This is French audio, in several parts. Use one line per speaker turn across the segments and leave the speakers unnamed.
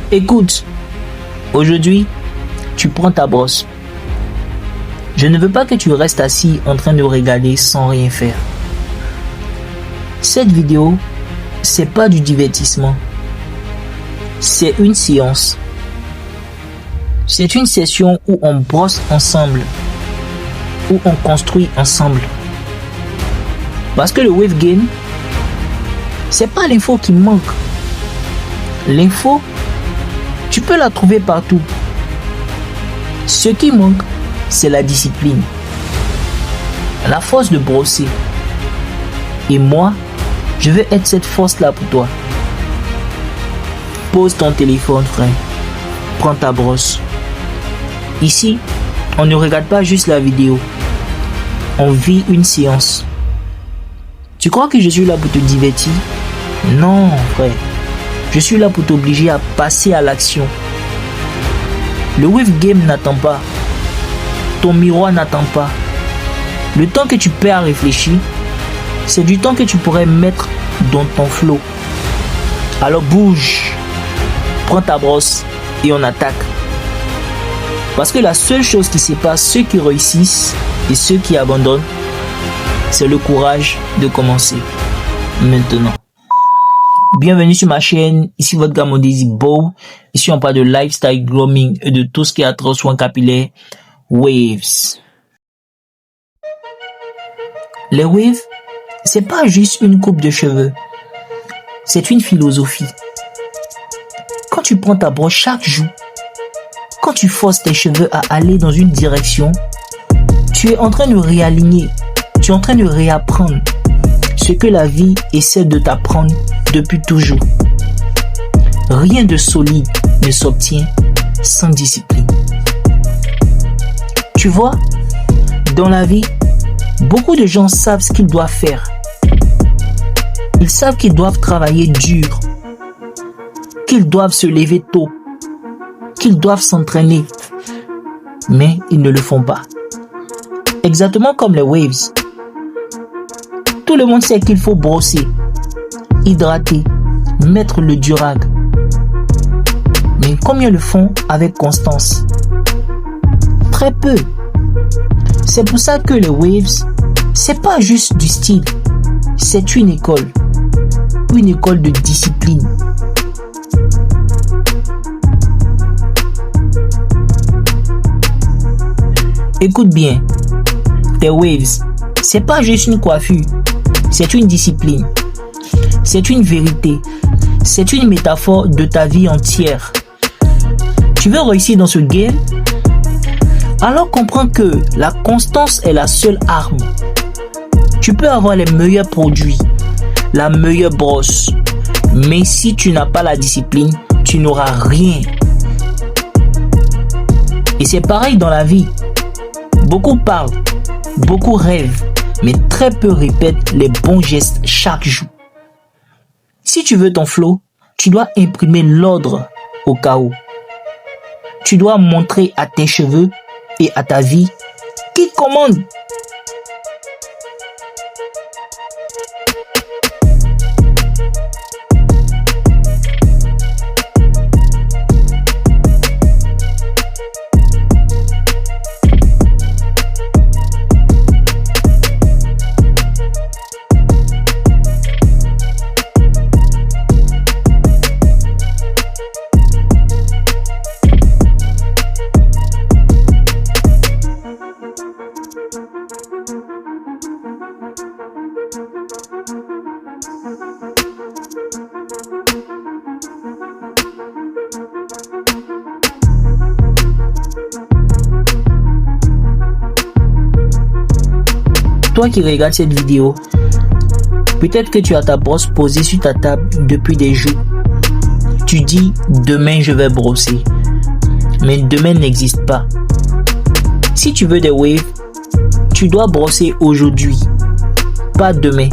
Écoute, aujourd'hui, tu prends ta brosse. Je ne veux pas que tu restes assis en train de regarder sans rien faire. Cette vidéo, c'est pas du divertissement. C'est une séance. C'est une session où on brosse ensemble, où on construit ensemble. Parce que le Wave Game, c'est pas l'info qui manque. L'info, tu peux la trouver partout. Ce qui manque, c'est la discipline, la force de brosser. Et moi, je veux être cette force-là pour toi. Pose ton téléphone, frère. Prends ta brosse. Ici, on ne regarde pas juste la vidéo. On vit une séance. Tu crois que je suis là pour te divertir? Non, frère. Je suis là pour t'obliger à passer à l'action. Le Wave Game n'attend pas. Ton miroir n'attend pas. Le temps que tu perds à réfléchir, c'est du temps que tu pourrais mettre dans ton flow. Alors bouge. Prends ta brosse et on attaque. Parce que la seule chose qui sépare ceux qui réussissent et ceux qui abandonnent, c'est le courage de commencer. Maintenant. Bienvenue sur ma chaîne, ici votre gars Mondezy Bow. Ici on parle de lifestyle grooming et de tout ce qui est attrait aux soins capillaires. Waves. Les waves, c'est pas juste une coupe de cheveux. C'est une philosophie. Quand tu prends ta brosse chaque jour, quand tu forces tes cheveux à aller dans une direction, tu es en train de réaligner, tu es en train de réapprendre ce que la vie essaie de t'apprendre depuis toujours. Rien de solide ne s'obtient sans discipline. Tu vois, dans la vie, beaucoup de gens savent ce qu'ils doivent faire. Ils savent qu'ils doivent travailler dur, qu'ils doivent se lever tôt, qu'ils doivent s'entraîner, mais ils ne le font pas. Exactement comme les waves. Tout le monde sait qu'il faut brosser, hydrater, mettre le durag. Mais combien le font avec constance? Très peu. C'est pour ça que les waves, c'est pas juste du style, c'est une école de discipline. Écoute bien, tes waves, c'est pas juste une coiffure, c'est une discipline, c'est une vérité, c'est une métaphore de ta vie entière. Tu veux réussir dans ce game? Alors comprends que la constance est la seule arme. Tu peux avoir les meilleurs produits, la meilleure brosse, mais si tu n'as pas la discipline, tu n'auras rien. Et c'est pareil dans la vie. Beaucoup parlent, beaucoup rêvent, mais très peu répètent les bons gestes chaque jour. Si tu veux ton flow, tu dois imprimer l'ordre au chaos. Tu dois montrer à tes cheveux et à ta vie qui commande. Toi qui regardes cette vidéo, peut-être que tu as ta brosse posée sur ta table depuis des jours. Tu dis demain je vais brosser, mais demain n'existe pas. Si tu veux des waves, tu dois brosser aujourd'hui, pas demain,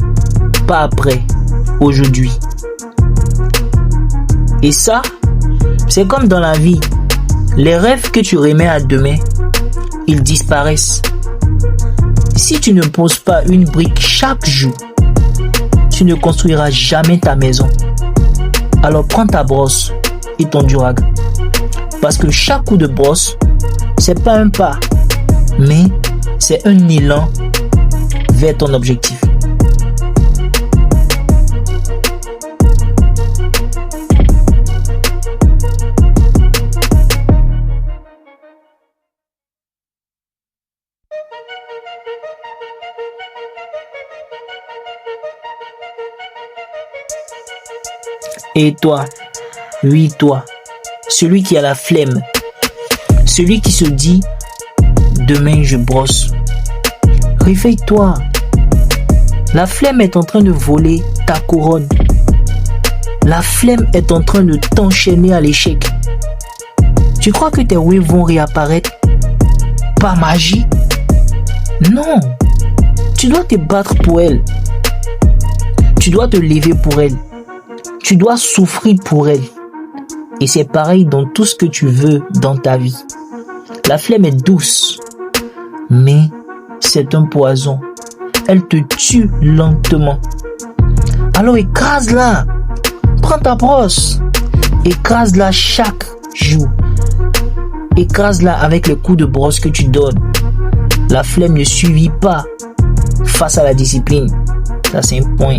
pas après, aujourd'hui. Et ça, c'est comme dans la vie. Les rêves que tu remets à demain, ils disparaissent. Si tu ne poses pas une brique chaque jour, tu ne construiras jamais ta maison. Alors prends ta brosse, et ton durag. Parce que chaque coup de brosse, c'est pas un pas, mais c'est un élan vers ton objectif. Et toi, oui toi, celui qui a la flemme, celui qui se dit « demain je brosse ». Réveille-toi. La flemme est en train de voler ta couronne. La flemme est en train de t'enchaîner à l'échec. Tu crois que tes waves vont réapparaître par magie? Non. Tu dois te battre pour elles. Tu dois te lever pour elles. Tu dois souffrir pour elles. Et c'est pareil dans tout ce que tu veux dans ta vie. La flemme est douce, mais c'est un poison. Elle te tue lentement. Alors écrase-la. Prends ta brosse. Écrase-la chaque jour. Écrase-la avec les coups de brosse que tu donnes. La flemme ne suffit pas face à la discipline. Ça, c'est un point.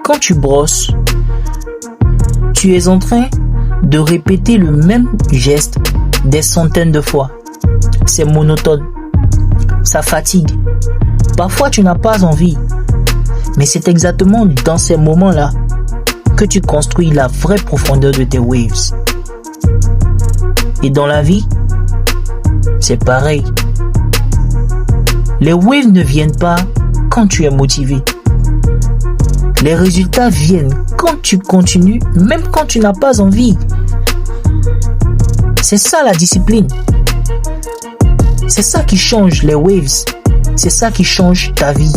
Quand tu brosses, tu es en train de répéter le même geste des centaines de fois. C'est monotone. Ça fatigue. Parfois, tu n'as pas envie. Mais c'est exactement dans ces moments-là que tu construis la vraie profondeur de tes waves. Et dans la vie, c'est pareil. Les waves ne viennent pas quand tu es motivé. Les résultats viennent quand tu continues, même quand tu n'as pas envie. C'est ça la discipline. C'est ça qui change les waves. C'est ça qui change ta vie.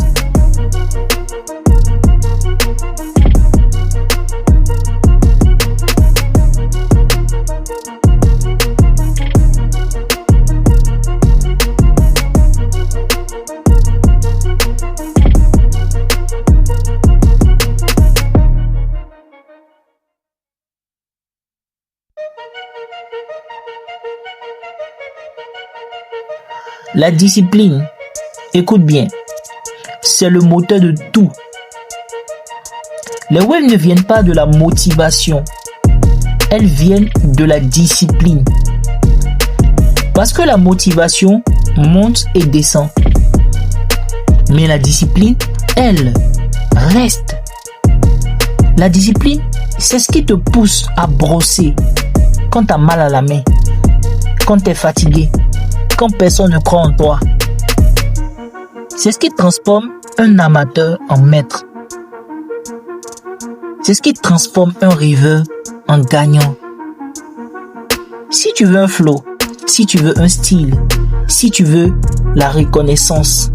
La discipline, écoute bien, c'est le moteur de tout. Les waves ne viennent pas de la motivation, elles viennent de la discipline. Parce que la motivation monte et descend. Mais la discipline, elle, reste. La discipline, c'est ce qui te pousse à brosser quand tu as mal à la main, quand tu es fatigué, quand personne ne croit en toi. C'est ce qui transforme un amateur en maître. C'est ce qui transforme un rêveur en gagnant. Si tu veux un flow, si tu veux un style, si tu veux la reconnaissance,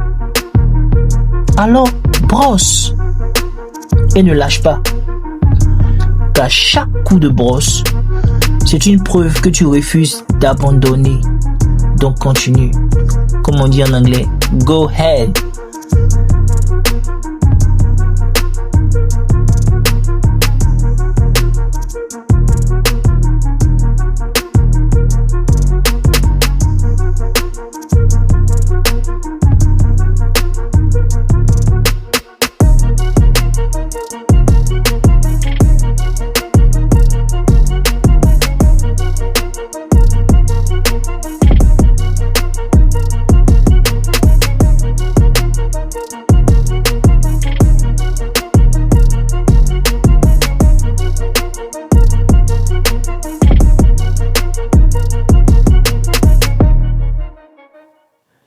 alors brosse. et ne lâche pas. Car chaque coup de brosse, c'est une preuve que tu refuses d'abandonner. Donc continue. Comme on dit en anglais, go ahead.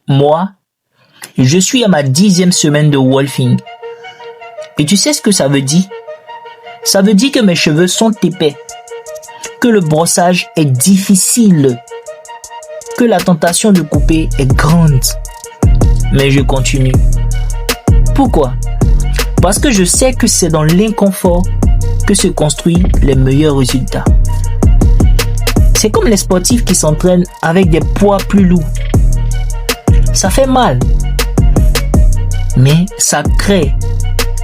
Moi, je suis à ma 10e semaine de wolfing. Et tu sais ce que ça veut dire? Ça veut dire que mes cheveux sont épais, que le brossage est difficile, que la tentation de couper est grande. Mais je continue. Pourquoi? Parce que je sais que c'est dans l'inconfort que se construisent les meilleurs résultats. C'est comme les sportifs qui s'entraînent avec des poids plus lourds. Ça fait mal, mais ça crée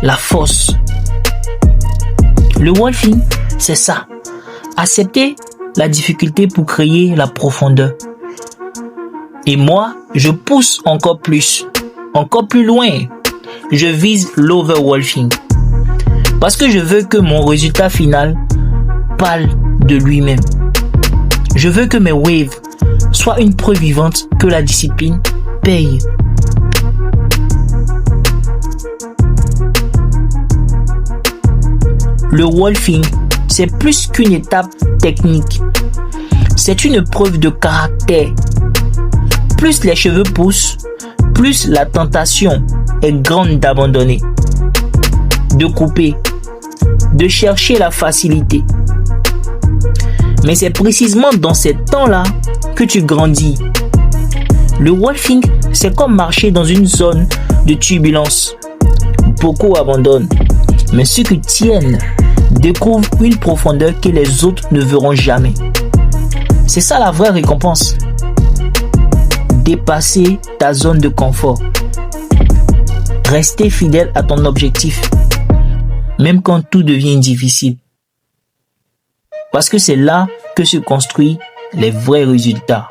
la force. Le wolfing, c'est ça. Accepter la difficulté pour créer la profondeur. Et moi, je pousse encore plus loin. Je vise l'overwolfing. Parce que je veux que mon résultat final parle de lui-même. Je veux que mes waves soient une preuve vivante que la discipline paye. Le wolfing, c'est plus qu'une étape technique. C'est une preuve de caractère. Plus les cheveux poussent, plus la tentation est grande d'abandonner, de couper, de chercher la facilité. Mais c'est précisément dans ces temps-là que tu grandis. Le wolfing, c'est comme marcher dans une zone de turbulence. Beaucoup abandonnent, mais ceux qui tiennent découvrent une profondeur que les autres ne verront jamais. C'est ça la vraie récompense. Dépasser ta zone de confort. Rester fidèle à ton objectif, même quand tout devient difficile. Parce que c'est là que se construisent les vrais résultats.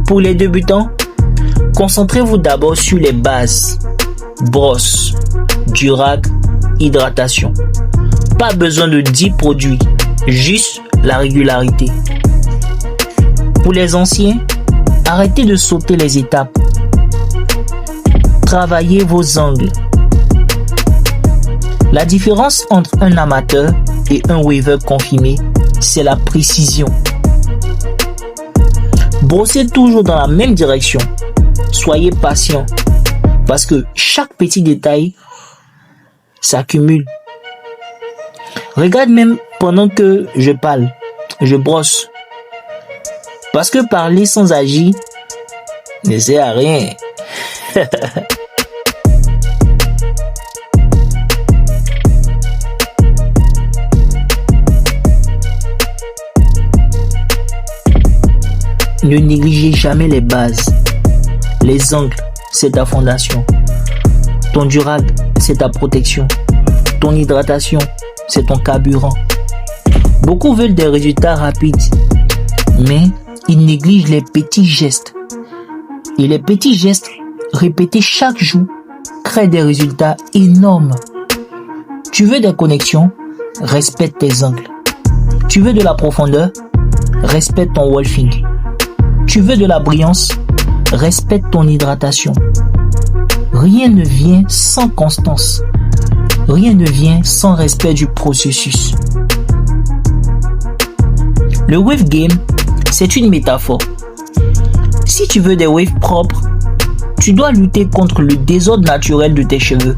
Pour les débutants, concentrez-vous d'abord sur les bases. Brosse, durac, hydratation. Pas besoin de 10 produits, juste la régularité. Pour les anciens, arrêtez de sauter les étapes. Travaillez vos angles. La différence entre un amateur et un waver confirmé, c'est la précision. Brossez toujours dans la même direction. Soyez patient parce que chaque petit détail s'accumule. Regarde même pendant que je parle, je brosse. Parce que parler sans agir ne sert à rien. Ne négligez jamais les bases. Les angles, c'est ta fondation. Ton durable, c'est ta protection. Ton hydratation, c'est ton carburant. Beaucoup veulent des résultats rapides, mais ils négligent les petits gestes. Et les petits gestes répétés chaque jour créent des résultats énormes. Tu veux des connexions? Respecte tes angles. Tu veux de la profondeur? Respecte ton wolfing. Tu veux de la brillance? Respecte ton hydratation. Rien ne vient sans constance. Rien ne vient sans respect du processus. Le wave game, c'est une métaphore. Si tu veux des waves propres, tu dois lutter contre le désordre naturel de tes cheveux.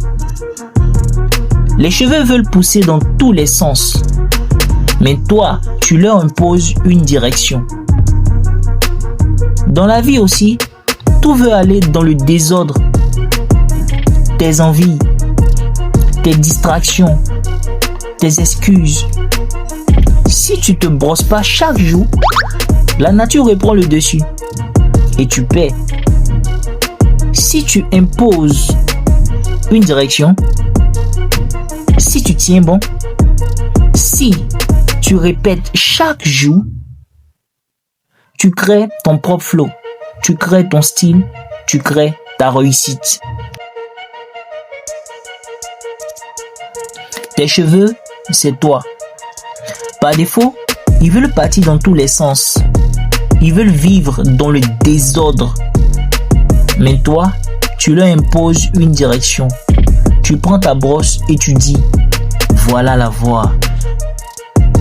Les cheveux veulent pousser dans tous les sens, mais toi, tu leur imposes une direction. Dans la vie aussi, tout veut aller dans le désordre. Tes envies, tes distractions, tes excuses. Si tu te brosses pas chaque jour, la nature reprend le dessus et tu paies. Si tu imposes une direction, si tu tiens bon, si tu répètes chaque jour, tu crées ton propre flow, tu crées ton style, tu crées ta réussite. Tes cheveux, c'est toi. Par défaut, ils veulent partir dans tous les sens. Ils veulent vivre dans le désordre. Mais toi, tu leur imposes une direction. Tu prends ta brosse et tu dis, voilà la voie.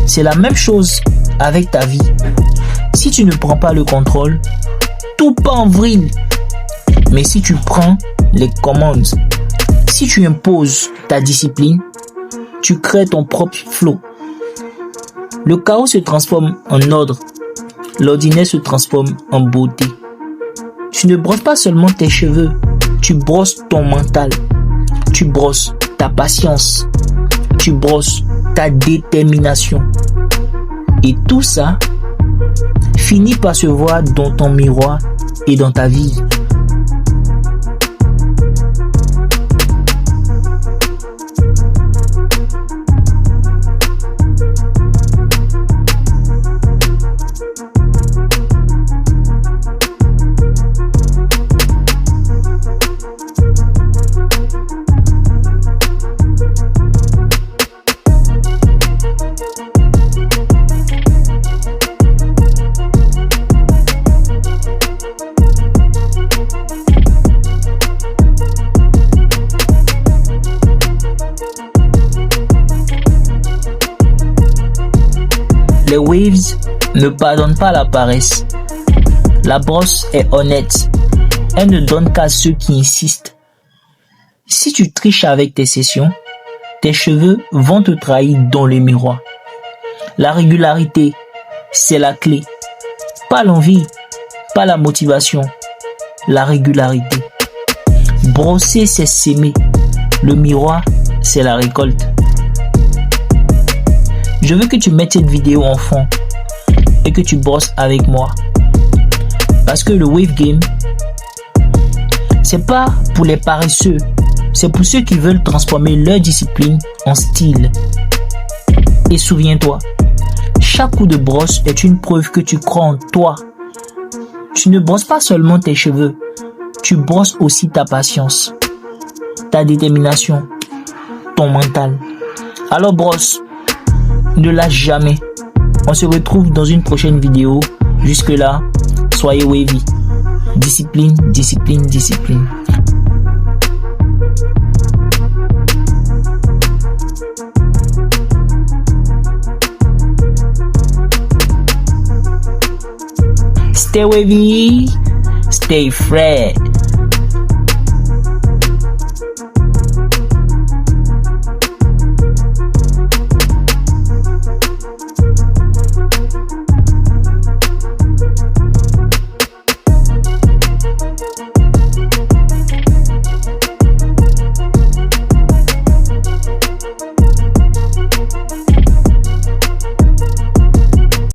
C'est la même chose avec ta vie. Si tu ne prends pas le contrôle, tout part en vrille. Mais si tu prends les commandes, si tu imposes ta discipline, tu crées ton propre flow. Le chaos se transforme en ordre. L'ordinaire se transforme en beauté. Tu ne brosses pas seulement tes cheveux, tu brosses ton mental. Tu brosses ta patience. Tu brosses ta détermination. Et tout ça finit par se voir dans ton miroir et dans ta vie. Les waves ne pardonnent pas la paresse. La brosse est honnête. Elle ne donne qu'à ceux qui insistent. Si tu triches avec tes sessions, tes cheveux vont te trahir dans le miroir. La régularité, c'est la clé. Pas l'envie, pas la motivation, la régularité. Brosser, c'est s'aimer. Le miroir, c'est la récolte. Je veux que tu mettes cette vidéo en fond et que tu brosses avec moi. Parce que le wave game, c'est pas pour les paresseux, c'est pour ceux qui veulent transformer leur discipline en style. Et souviens-toi, chaque coup de brosse est une preuve que tu crois en toi. Tu ne brosses pas seulement tes cheveux, tu brosses aussi ta patience, ta détermination, ton mental. Alors brosse. Ne lâche jamais. On se retrouve dans une prochaine vidéo. Jusque là, soyez wavy. Discipline, discipline, discipline. Stay wavy, stay fresh.